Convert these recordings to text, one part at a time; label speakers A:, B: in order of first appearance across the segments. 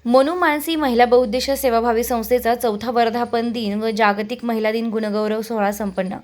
A: मोनू मानसी महिला बहुउद्देशीय सेवाभावी संस्थेचा 4था वर्धापन दिन व जागतिक महिला दिन गुणगौरव सोहळा संपन्न.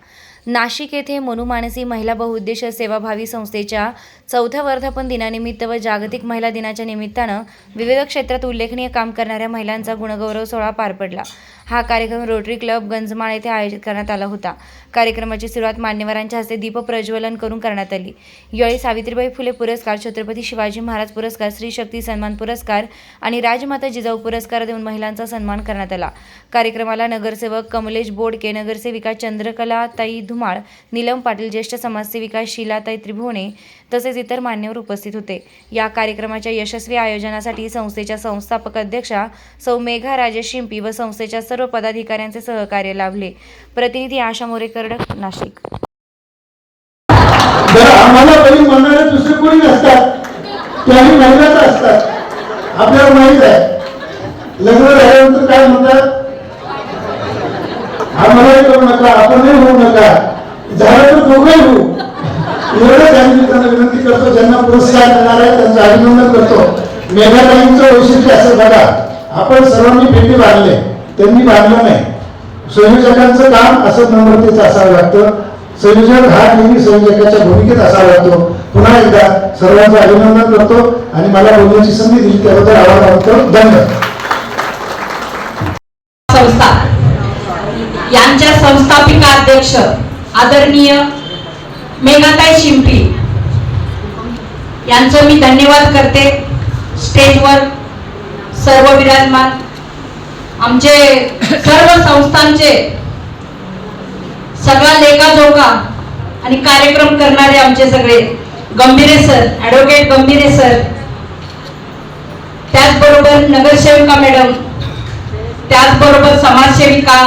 A: नाशिक येथे मोनू मानसी महिला बहुउद्देशीय सेवाभावी संस्थेच्या 4थ्या वर्धापन दिनानिमित्त व जागतिक महिला दिनाच्या निमित्तानं विविध क्षेत्रात उल्लेखनीय काम करणाऱ्या महिलांचा गुणगौरव सोहळा पार पडला. हा कार्यक्रम रोटरी क्लब गंजमाळ येथे आयोजित करण्यात आला होता. कार्यक्रमाची सुरुवात मान्यवरांच्या हस्ते दीप प्रज्वलन करून करण्यात आली. यावेळी सावित्रीबाई फुले पुरस्कार, छत्रपती शिवाजी महाराज पुरस्कार, स्त्री शक्ती सन्मान पुरस्कार आणि राजमाता जिजाऊ पुरस्कार देऊन महिलांचा सन्मान करण्यात आला. कार्यक्रमाला नगरसेवक कमलेश बोडके, नगरसेविका चंद्रकलाताई धुमाळ, नीलम पाटील, ज्येष्ठ समाजसेविका शीलाताई त्रिभुवने तसेच इतर मान्यवर उपस्थित होते. या कार्यक्रमाच्या यशस्वी आयोजनासाठी संस्थेच्या संस्थापक अध्यक्षा सौ मेघा राजेश शिंपी व संस्थेच्या सर्व पदाधिकाऱ्यांचे सहकार्य लाभले. प्रतिनिधी आशा मोरेकर, नाशिक.
B: आम्हाला बरी म्हणणारे दुसरे कोणी नसतात, त्याही महिलाच असतात. आपल्याला माहित आहे लग्न झाल्यानंतर काय म्हणतात, आम्हालाही करू नका, आपणही होऊ नका, झालं तर दोघंही होऊ. एवढंच आम्ही त्यांना विनंती करतो. ज्यांना पुरस्कार देणार आहे त्यांचं अभिनंदन करतो. मेघाताईंचं वैशिष्ट्य असं बघा, आपण सर्वांनी भेटी बांधले, त्यांनी बांधलं नाही. संयोजकांचं काम असं नम्रतेचं असावं लागतं. संयोजक हा नेहमी संयोजकाच्या भूमिकेत असावा लागतो. पुन्हा एकदा सर्वांचं अभिनंदन करतो आणि मला बोलण्याची संधी दिली त्याबद्दल आभार मानतो. धन्यवाद.
C: संस्था यांच्या संस्थापिका अध्यक्ष आदरणीय मेघाताई शिंपी यांचं मी धन्यवाद करते. स्टेजवर सर्व विराजमान आमचे सर्व संस्थांचे सगळा लेखाजोखा आणि कार्यक्रम करणारे आमचे सगळे गंभीरे सर, ॲडव्होकेट गंभीरे सर, त्याचबरोबर नगरसेविका मॅडम, त्याचबरोबर समाजसेविका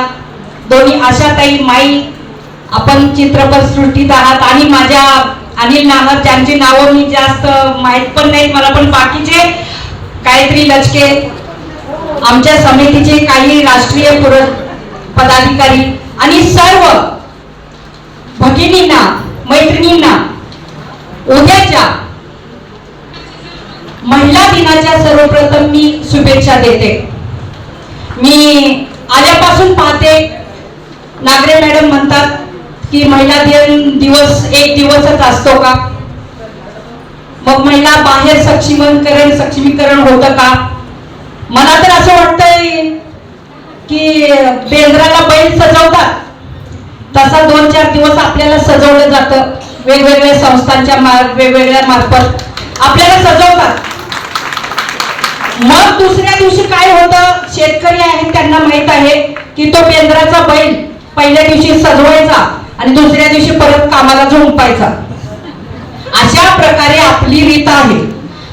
C: दोन्ही आशाताई माई, आपण चित्रपट सृष्टीत आहात, आणि माझ्या अनिल नाहर, ज्यांची नावं मी जास्त माहीत पण नाहीत मला, पण बाकीचे गायत्री लचके, आमच्या समितीचे काही राष्ट्रीय पदाधिकारी आणि सर्व भगिनींना, मैत्रिणींना उद्याच्या महिला दिनाच्या सर्वप्रथम मी शुभेच्छा देते. मी आल्यापासून पाहते, नागरे मॅडम म्हणतात की महिला दिन दिवस एक दिवसच असतो का, मग महिला बाहेर सक्षमीकरण होतं का. मला तर असं वाटतंय की बेंद्राला बैल सजवतात तसा 2-4 दिवस आपल्याला सजवलं जातं. वेगवेगळ्या संस्थांच्या वेगवेगळ्या मार्फत आपल्याला सजवतात. मग दुसऱ्या दिवशी काय होतं, शेतकरी आहेत त्यांना माहित आहे की तो बेंद्राचा बैल पहिल्या दिवशी सजवायचा आणि दुसऱ्या दिवशी परत कामाला झोंपायचा. अशा प्रकारे आपली रीत आहे.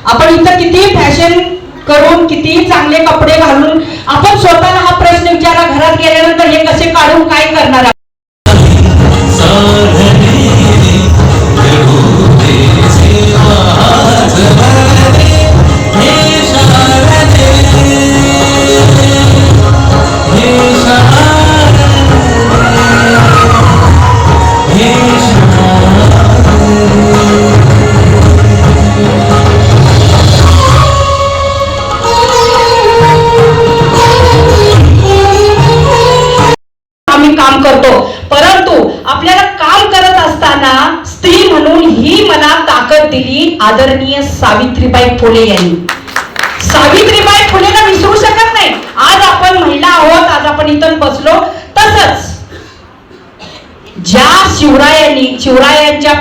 C: आपण इथं किती फॅशन करून, किती चांगले कपडे घालून आपण स्वतःला हा प्रश्न विचारा, घरात गेल्यानंतर हे कसे काढून काय करणार. काम करतो, परंतु आपल्याला काम करत असताना स्त्री म्हणून ही मला ताकद दिली आदरणीय सावित्रीबाई फुले यांनी. सावित्रीबाई फुलेला विसरू शकत नाही. आज आपण महिला आहोत, आज आपण इथं बसलो. तसंच ज्या शिवरायांच्या